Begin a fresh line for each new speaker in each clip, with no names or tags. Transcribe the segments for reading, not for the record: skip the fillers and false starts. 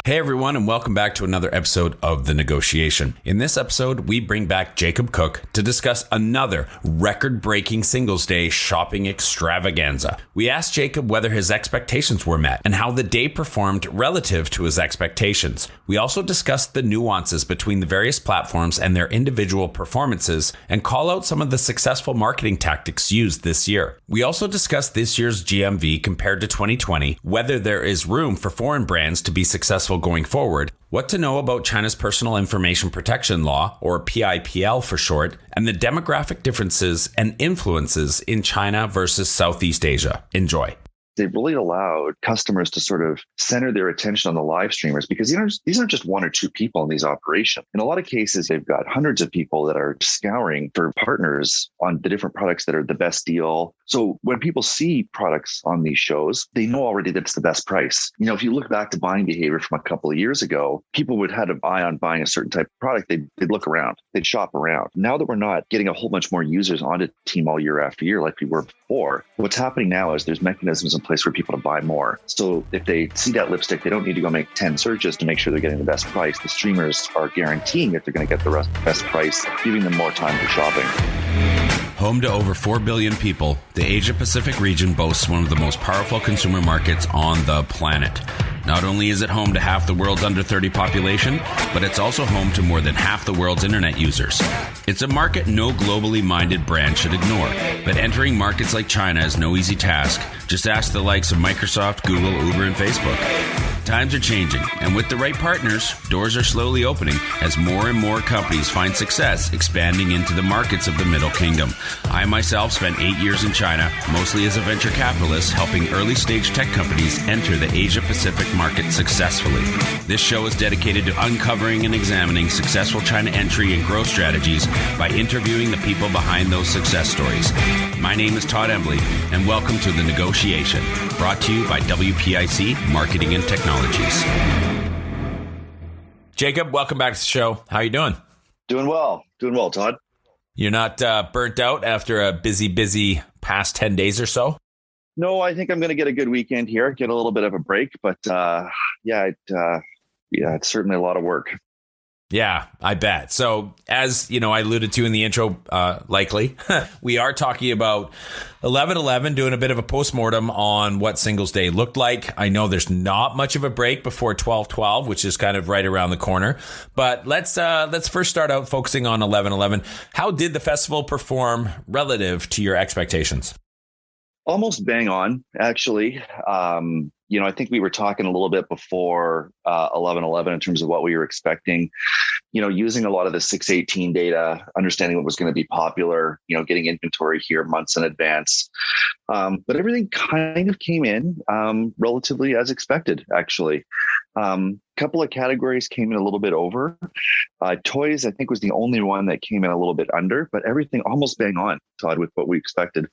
Hey everyone, and welcome back to another episode of The Negotiation. In this episode, we bring back Jacob Cooke to discuss another record-breaking Singles Day shopping extravaganza. We asked Jacob whether his expectations were met and how the day performed relative to his expectations. We also discussed the nuances between the various platforms and their individual performances and call out some of the successful marketing tactics used this year. We also discussed this year's GMV compared to 2020, whether there is room for foreign brands to be successful going forward, what to know about China's Personal Information Protection Law, or PIPL for short, and the demographic differences and influences in China versus Southeast Asia. Enjoy.
They really allowed customers to sort of center their attention on the live streamers because these aren't just one or two people in these operations. In a lot of cases, they've got hundreds of people that are scouring for partners on the different products that are the best deal. So when people see products on these shows, they know already that it's the best price. You know, if you look back to buying behavior from a couple of years ago, people would have an eye on buying a certain type of product. They'd look around, they'd shop around. Now that we're not getting a whole bunch more users onto Tmall year after year like we were before, what's happening now is there's mechanisms in place for people to buy more. So if they see that lipstick, they don't need to go make 10 searches to make sure they're getting the best price. The streamers are guaranteeing that they're going to get the best price, giving them more time for shopping.
Home to over 4 billion people, the Asia-Pacific region boasts one of the most powerful consumer markets on the planet. Not only is it home to half the world's under 30 population, but it's also home to more than half the world's internet users. It's a market no globally minded brand should ignore, but entering markets like China is no easy task. Just ask the likes of Microsoft, Google, Uber, and Facebook. Times are changing, and with the right partners, doors are slowly opening as more and more companies find success expanding into the markets of the Middle Kingdom. I myself spent 8 years in China, mostly as a venture capitalist, helping early-stage tech companies enter the Asia-Pacific market successfully. This show is dedicated to uncovering and examining successful China entry and growth strategies by interviewing the people behind those success stories. My name is Todd Embley, and welcome to The Negotiation, brought to you by WPIC Marketing and Technologies. Jacob, welcome back to the show. How are you doing?
Doing well, Todd.
You're not burnt out after a busy past 10 days or so?
No, I think I'm going to get a good weekend here, get a little bit of a break, but it's certainly a lot of work.
Yeah, I bet. So as you know, I alluded to in the intro, likely, we are talking about 11/11, doing a bit of a postmortem on what Singles Day looked like. I know there's not much of a break before 12/12, which is kind of right around the corner. But let's first start out focusing on 11/11. How did the festival perform relative to your expectations?
Almost bang on, actually. I think we were talking a little bit before 11/11 in terms of what we were expecting, using a lot of the 618 data, understanding what was going to be popular, getting inventory here months in advance. But everything kind of came in relatively as expected, actually. Couple of categories came in a little bit over. Toys, I think, was the only one that came in a little bit under, but everything almost bang on, Todd, with what we expected.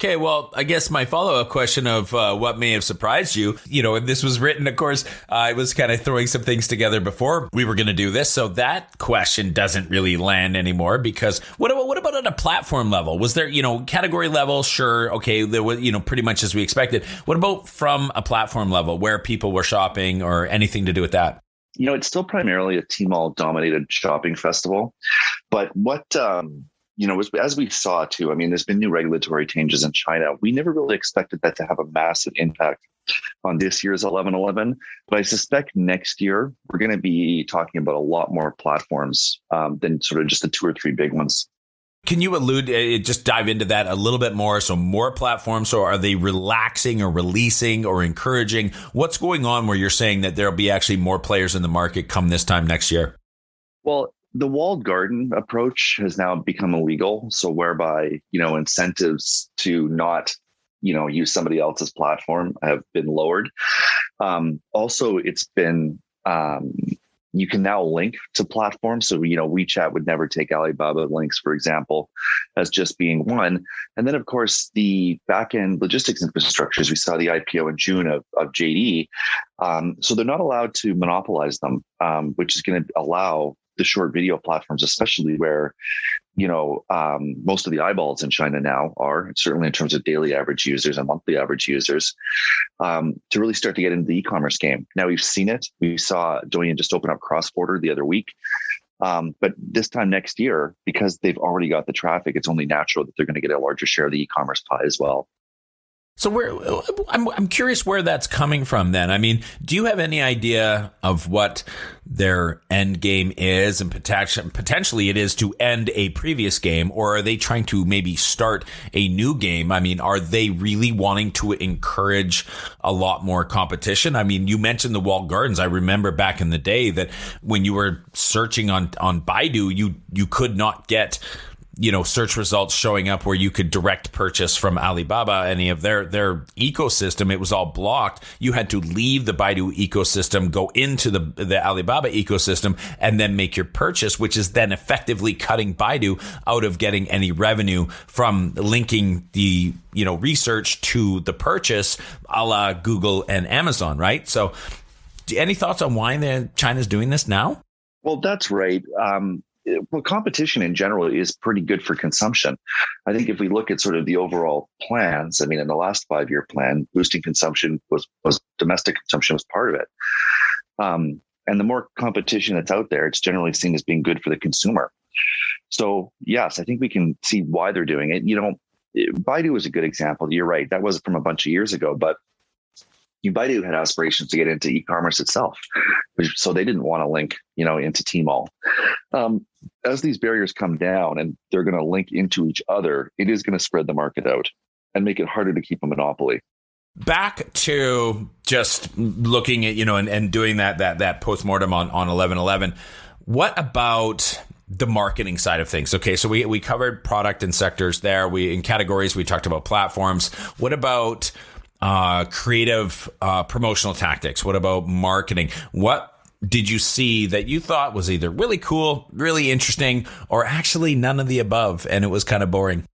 Okay, well, I guess my follow-up question of what may have surprised you, and this was written, of course, I was kind of throwing some things together before we were going to do this. So that question doesn't really land anymore because what about at a platform level? Was there, category level? Sure. Okay. There was, pretty much as we expected. What about from a platform level where people were shopping or anything to do with that?
It's still primarily a Tmall dominated shopping festival, but what, as we saw too, there's been new regulatory changes in China. We never really expected that to have a massive impact on this year's 11/11. But I suspect next year, we're going to be talking about a lot more platforms than sort of just the two or three big ones.
Can you just dive into that a little bit more? So more platforms. So are they relaxing or releasing or encouraging? What's going on where you're saying that there'll be actually more players in the market come this time next year?
Well, the walled garden approach has now become illegal. So whereby, incentives to not, use somebody else's platform have been lowered. Also, it's been, you can now link to platforms. So, WeChat would never take Alibaba links, for example, as just being one. And then, of course, the back-end logistics infrastructures, we saw the IPO in June of JD. So they're not allowed to monopolize them, which is going to allow the short video platforms, especially where most of the eyeballs in China now are, certainly in terms of daily average users and monthly average users, to really start to get into the e-commerce game. Now we've seen it. We saw Douyin just open up cross-border the other week. But this time next year, because they've already got the traffic, it's only natural that they're going to get a larger share of the e-commerce pie as well.
So I'm curious where that's coming from then. I mean, do you have any idea of what their end game is, and potentially it is to end a previous game, or are they trying to maybe start a new game? I mean, are they really wanting to encourage a lot more competition? I mean, you mentioned the walled gardens. I remember back in the day that when you were searching on Baidu, you could not get search results showing up where you could direct purchase from Alibaba, any of their ecosystem. It was all blocked. You had to leave the Baidu ecosystem, go into the Alibaba ecosystem, and then make your purchase, which is then effectively cutting Baidu out of getting any revenue from linking the research to the purchase, a la Google and Amazon, right? So any thoughts on why China's doing this now?
Well, that's right. Well, competition in general is pretty good for consumption. I think if we look at sort of the overall plans, I mean, in the last 5-year plan, boosting consumption was domestic consumption was part of it. And the more competition that's out there, it's generally seen as being good for the consumer. So yes, I think we can see why they're doing it. Baidu is a good example. You're right. That was from a bunch of years ago, but Baidu had aspirations to get into e-commerce itself, so they didn't want to link, into Tmall. As these barriers come down and they're going to link into each other, it is going to spread the market out and make it harder to keep a monopoly.
Back to just looking at, and doing that postmortem on 11/11. What about the marketing side of things? Okay, so we covered product and sectors there. In categories, we talked about platforms. What about creative promotional tactics? What about marketing? What did you see that you thought was either really cool, really interesting, or actually none of the above, and it was kind of boring?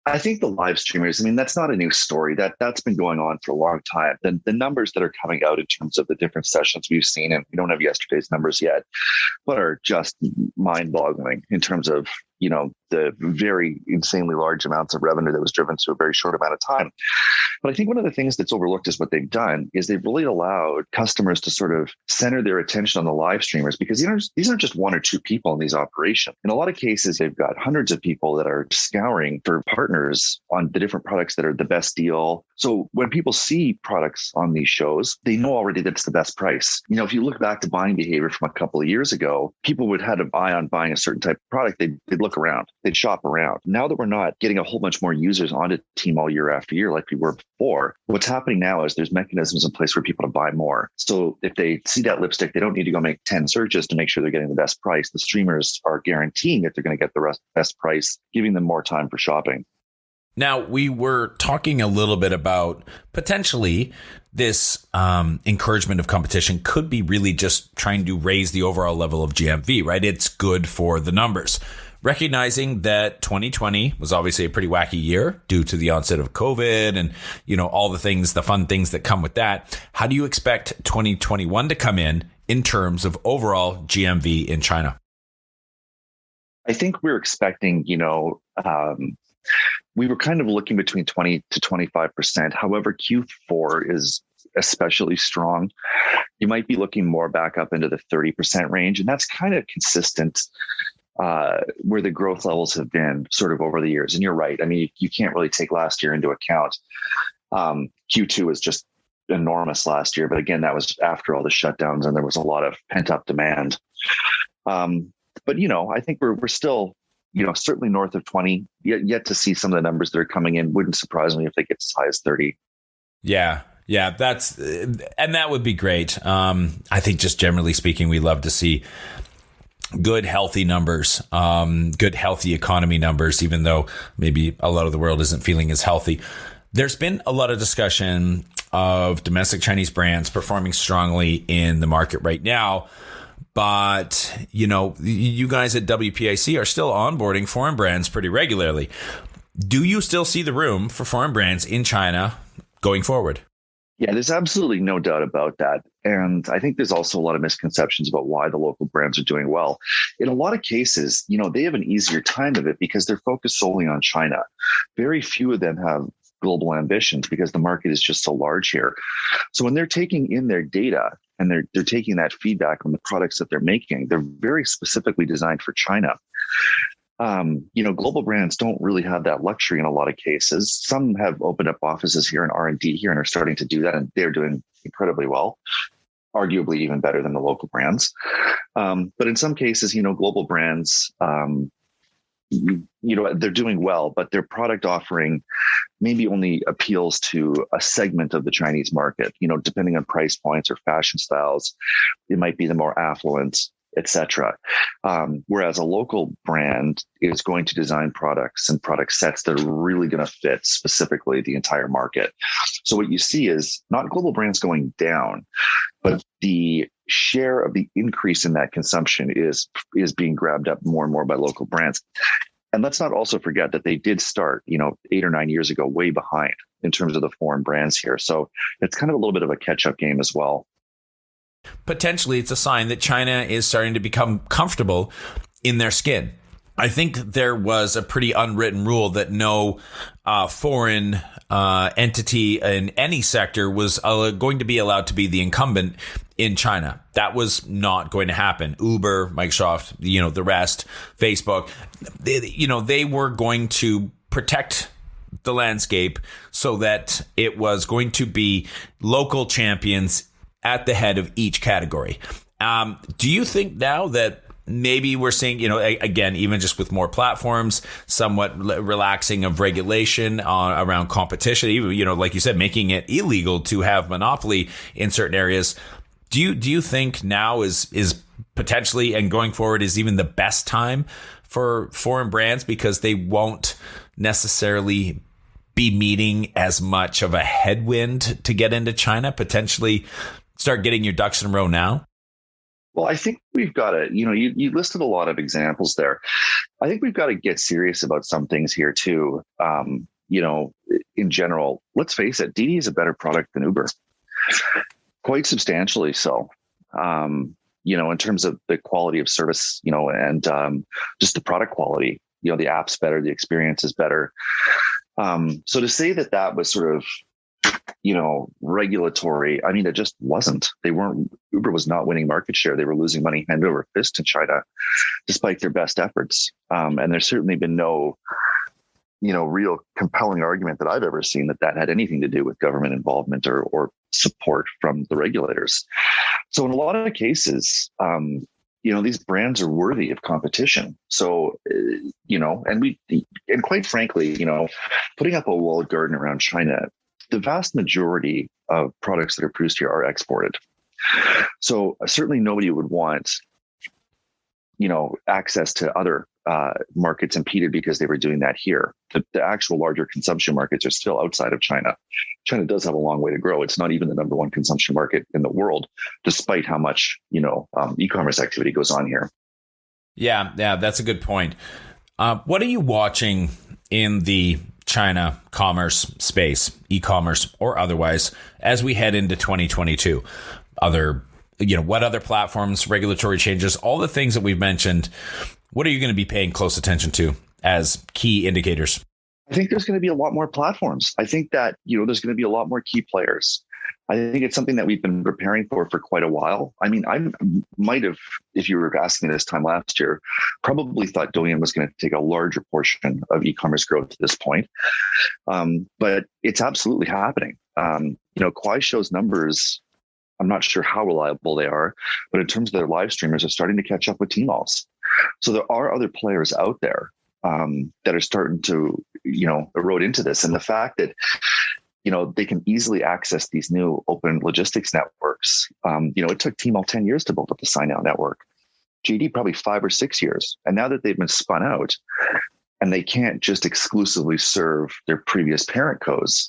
I think the live streamers, that's not a new story. That's been going on for a long time. The numbers that are coming out in terms of the different sessions we've seen, and we don't have yesterday's numbers yet, but are just mind-boggling in terms of, the very insanely large amounts of revenue that was driven to a very short amount of time. But I think one of the things that's overlooked is what they've done is they've really allowed customers to sort of center their attention on the live streamers, because these aren't just one or two people in these operations. In a lot of cases, they've got hundreds of people that are scouring for partners on the different products that are the best deal. So when people see products on these shows, they know already that it's the best price. If you look back to buying behavior from a couple of years ago, people would have an eye on buying a certain type of product. They'd look around, they'd shop around. Now that we're not getting a whole bunch more users onto Tmall year after year like we were before, what's happening now is there's mechanisms in place for people to buy more. So if they see that lipstick, they don't need to go make 10 searches to make sure they're getting the best price. The streamers are guaranteeing that they're going to get the best price, giving them more time for shopping.
Now, we were talking a little bit about potentially this encouragement of competition could be really just trying to raise the overall level of GMV, right? It's good for the numbers. Recognizing that 2020 was obviously a pretty wacky year due to the onset of COVID and, all the fun things that come with that. How do you expect 2021 to come in terms of overall GMV in China?
I think we're expecting, we were kind of looking between 20 to 25%. However, Q4 is especially strong. You might be looking more back up into the 30% range. And that's kind of consistent where the growth levels have been sort of over the years. And you're right. You can't really take last year into account. Q2 was just enormous last year. But again, that was after all the shutdowns and there was a lot of pent up demand. But, I think we're still, certainly north of 20, yet to see some of the numbers that are coming in. Wouldn't surprise me if they get as high as 30.
Yeah, and that would be great. I think just generally speaking, we love to see good, healthy numbers, good, healthy economy numbers, even though maybe a lot of the world isn't feeling as healthy. There's been a lot of discussion of domestic Chinese brands performing strongly in the market right now. But, you guys at WPIC are still onboarding foreign brands pretty regularly. Do you still see the room for foreign brands in China going forward?
Yeah, there's absolutely no doubt about that. And I think there's also a lot of misconceptions about why the local brands are doing well. In a lot of cases, they have an easier time of it because they're focused solely on China. Very few of them have global ambitions because the market is just so large here. So when they're taking in their data and they're taking that feedback on the products that they're making, they're very specifically designed for China. Global brands don't really have that luxury in a lot of cases. Some have opened up offices here in R&D here and are starting to do that, and they're doing incredibly well, arguably even better than the local brands. But in some cases, global brands, they're doing well, but their product offering maybe only appeals to a segment of the Chinese market, depending on price points or fashion styles. It might be the more affluent, etc. Whereas a local brand is going to design products and product sets that are really going to fit specifically the entire market. So what you see is not global brands going down, but the share of the increase in that consumption is being grabbed up more and more by local brands. And let's not also forget that they did start, 8 or 9 years ago, way behind in terms of the foreign brands here. So it's kind of a little bit of a catch-up game as well.
Potentially, it's a sign that China is starting to become comfortable in their skin. I think there was a pretty unwritten rule that no foreign entity in any sector was going to be allowed to be the incumbent in China. That was not going to happen. Uber, Microsoft, the rest, Facebook, they were going to protect the landscape so that it was going to be local champions at the head of each category. Do you think now that maybe we're seeing, again, even just with more platforms, somewhat relaxing of regulation around competition, even, like you said, making it illegal to have monopoly in certain areas? Do you think now is potentially, and going forward, is even the best time for foreign brands because they won't necessarily be meeting as much of a headwind to get into China, potentially start getting your ducks in a row now?
Well, I think we've got to, you listed a lot of examples there. I think we've got to get serious about some things here too. In general, let's face it, Didi is a better product than Uber, quite substantially so. In terms of the quality of service, and just the product quality, the app's better, the experience is better. So to say that was sort of, regulatory, it just wasn't. Uber was not winning market share. They were losing money hand over fist in China, despite their best efforts. And there's certainly been no, real compelling argument that I've ever seen that had anything to do with government involvement or support from the regulators. So in a lot of cases, these brands are worthy of competition. So, and quite frankly, putting up a walled garden around China, the vast majority of products that are produced here are exported. So certainly nobody would want, access to other markets impeded because they were doing that here. The actual larger consumption markets are still outside of China. China does have a long way to grow. It's not even the number one consumption market in the world, despite how much, e-commerce activity goes on here.
Yeah, that's a good point. What are you watching in the China commerce space, e-commerce or otherwise, as we head into 2022? What other platforms, regulatory changes, all the things that we've mentioned, what are you going to be paying close attention to as key indicators?
I think there's going to be a lot more platforms. I think that, there's going to be a lot more key players. I think it's something that we've been preparing for quite a while. I might have, if you were asking me this time last year, probably thought Douyin was going to take a larger portion of e-commerce growth at this point. But it's absolutely happening. Kuaishou's numbers, I'm not sure how reliable they are, but in terms of their live streamers, are starting to catch up with Tmall's. So there are other players out there that are starting to, erode into this. And the fact that, they can easily access these new open logistics networks. It took Tmall 10 years to build up the Sign Out network. JD probably 5 or 6 years. And now that they've been spun out and they can't just exclusively serve their previous parent codes,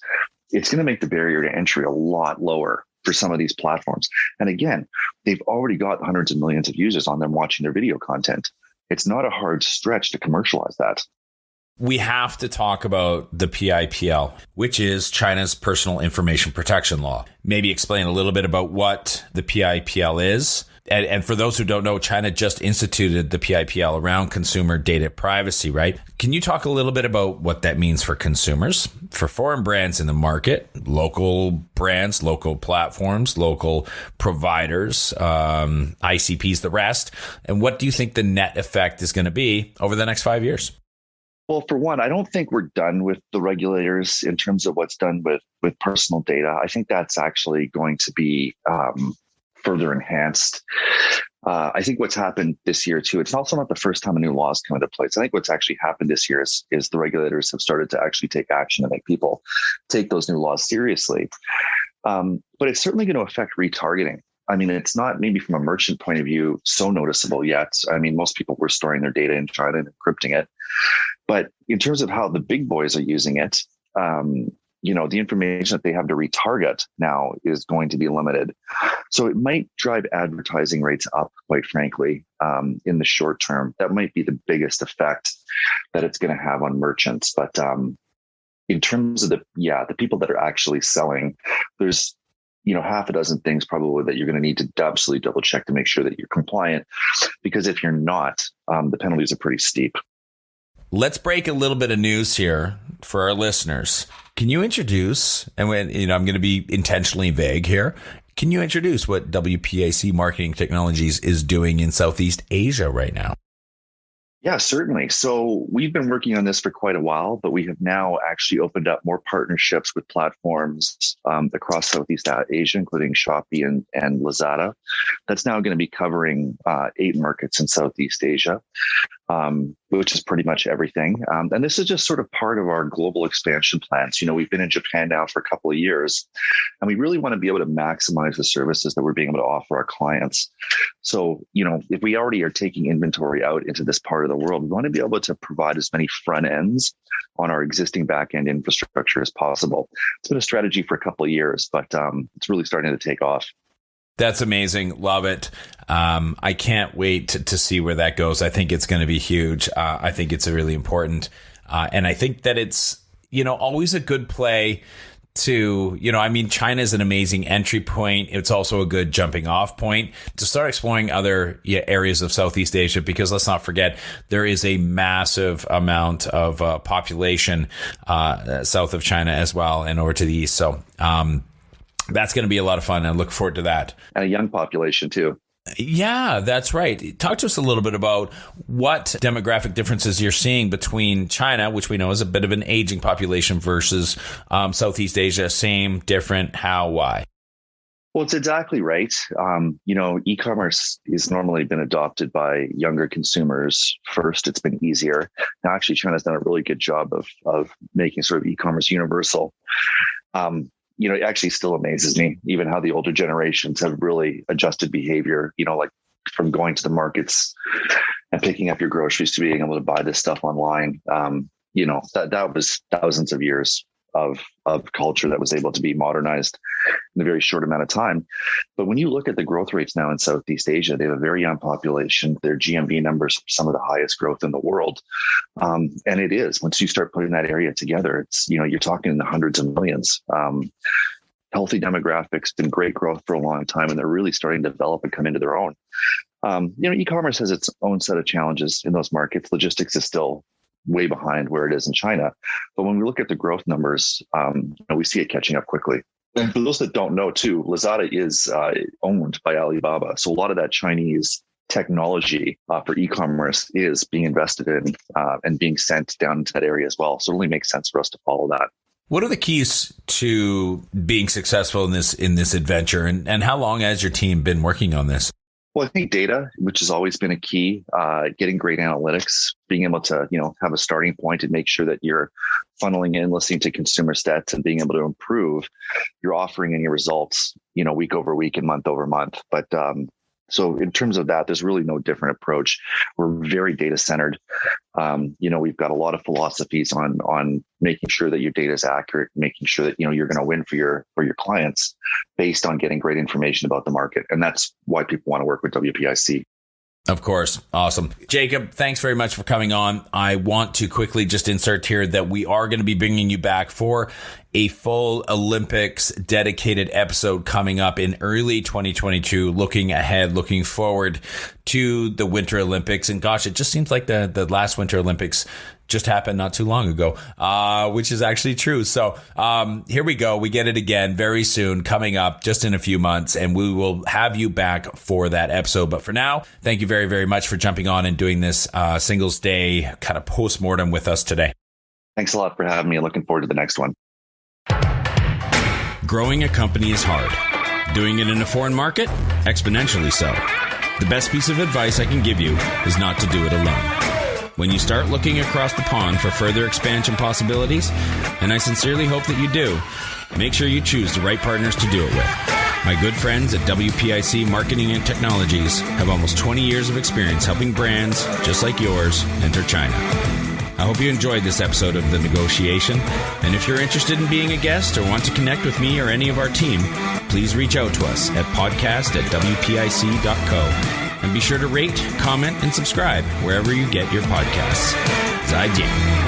it's going to make the barrier to entry a lot lower for some of these platforms. And again, they've already got hundreds of millions of users on them watching their video content. It's not a hard stretch to commercialize that.
We have to talk about the PIPL, which is China's Personal Information Protection Law. Maybe explain a little bit about what the PIPL is. And for those who don't know, China just instituted the PIPL around consumer data privacy, right? Can you talk a little bit about what that means for consumers, for foreign brands in the market, local brands, local platforms, local providers, ICPs, the rest? And what do you think the net effect is going to be over the next 5 years?
Well, for one, I don't think we're done with the regulators in terms of what's done with personal data. I think that's actually going to be further enhanced. I think what's happened this year too, it's also not the first time a new law has come into place. I think what's actually happened this year is the regulators have started to actually take action to make people take those new laws seriously. But it's certainly going to affect retargeting. I mean, it's not maybe from a merchant point of view so noticeable yet. I mean, most people were storing their data in China and encrypting it. But in terms of how the big boys are using it, the information that they have to retarget now is going to be limited. So it might drive advertising rates up, quite frankly, in the short term. That might be the biggest effect that it's going to have on merchants. But in terms of the people that are actually selling, there's half a dozen things probably that you're going to need to absolutely double check to make sure that you're compliant, because if you're not, the penalties are pretty steep.
Let's break a little bit of news here for our listeners. Can you introduce, and I'm going to be intentionally vague here, can you introduce what WPIC Marketing Technologies is doing in Southeast Asia right now?
Yeah, certainly. So we've been working on this for quite a while, but we have now actually opened up more partnerships with platforms across Southeast Asia, including Shopee and Lazada. That's now going to be covering 8 markets in Southeast Asia, which is pretty much everything. And this is just sort of part of our global expansion plans. We've been in Japan now for a couple of years, and we really want to be able to maximize the services that we're being able to offer our clients. So, if we already are taking inventory out into this part of the world, we want to be able to provide as many front ends on our existing back end infrastructure as possible. It's been a strategy for a couple of years, but it's really starting to take off.
That's amazing. Love it. I can't wait to see where that goes. I think it's going to be huge. I think it's really important. And I think that it's, always a good play to, China is an amazing entry point. It's also a good jumping off point to start exploring other areas of Southeast Asia, because let's not forget, there is a massive amount of population south of China as well and over to the east. So, that's going to be a lot of fun. I look forward to that.
And a young population too.
Yeah, that's right. Talk to us a little bit about what demographic differences you're seeing between China, which we know is a bit of an aging population, versus Southeast Asia. Same, different, how, why?
Well, it's exactly right. E-commerce has normally been adopted by younger consumers first. It's been easier. Now, actually, China's done a really good job of making sort of e-commerce universal. It actually still amazes me, even how the older generations have really adjusted behavior, like from going to the markets and picking up your groceries to being able to buy this stuff online. That was thousands of years of culture that was able to be modernized in a very short amount of time. But when you look at the growth rates now in Southeast Asia, they have a very young population. Their GMV numbers are some of the highest growth in the world. And it is, once you start putting that area together, it's, you're talking in the hundreds of millions. Healthy demographics, been great growth for a long time, and they're really starting to develop and come into their own. E-commerce has its own set of challenges in those markets. Logistics is still way behind where it is in China. But when we look at the growth numbers, we see it catching up quickly. And for those that don't know too, Lazada is owned by Alibaba. So a lot of that Chinese technology for e-commerce is being invested in and being sent down into that area as well. So it only makes sense for us to follow that.
What are the keys to being successful in this adventure? And how long has your team been working on this?
Well, I think data, which has always been a key, getting great analytics, being able to, have a starting point and make sure that you're funneling in, listening to consumer stats, and being able to improve your offering and your results, week over week and month over month. But so in terms of that, there's really no different approach. We're very data centered. We've got a lot of philosophies on making sure that your data is accurate, making sure that, you're going to win for your clients based on getting great information about the market. And that's why people want to work with WPIC.
Of course. Awesome. Jacob, thanks very much for coming on. I want to quickly just insert here that we are going to be bringing you back for a full Olympics dedicated episode coming up in early 2022, looking ahead, looking forward to the Winter Olympics. And gosh, it just seems like the last Winter Olympics just happened not too long ago, which is actually true. So here we go. We get it again very soon, coming up just in a few months, and we will have you back for that episode. But for now, thank you very, very much for jumping on and doing this Singles Day kind of postmortem with us today.
Thanks a lot for having me. Looking forward to the next one.
Growing a company is hard. Doing it in a foreign market? Exponentially so. The best piece of advice I can give you is not to do it alone. When you start looking across the pond for further expansion possibilities, and I sincerely hope that you do, make sure you choose the right partners to do it with. My good friends at WPIC Marketing and Technologies have almost 20 years of experience helping brands, just like yours, enter China. I hope you enjoyed this episode of The Negotiation, and if you're interested in being a guest or want to connect with me or any of our team, please reach out to us at podcast@wpic.co. And be sure to rate, comment, and subscribe wherever you get your podcasts. 再见。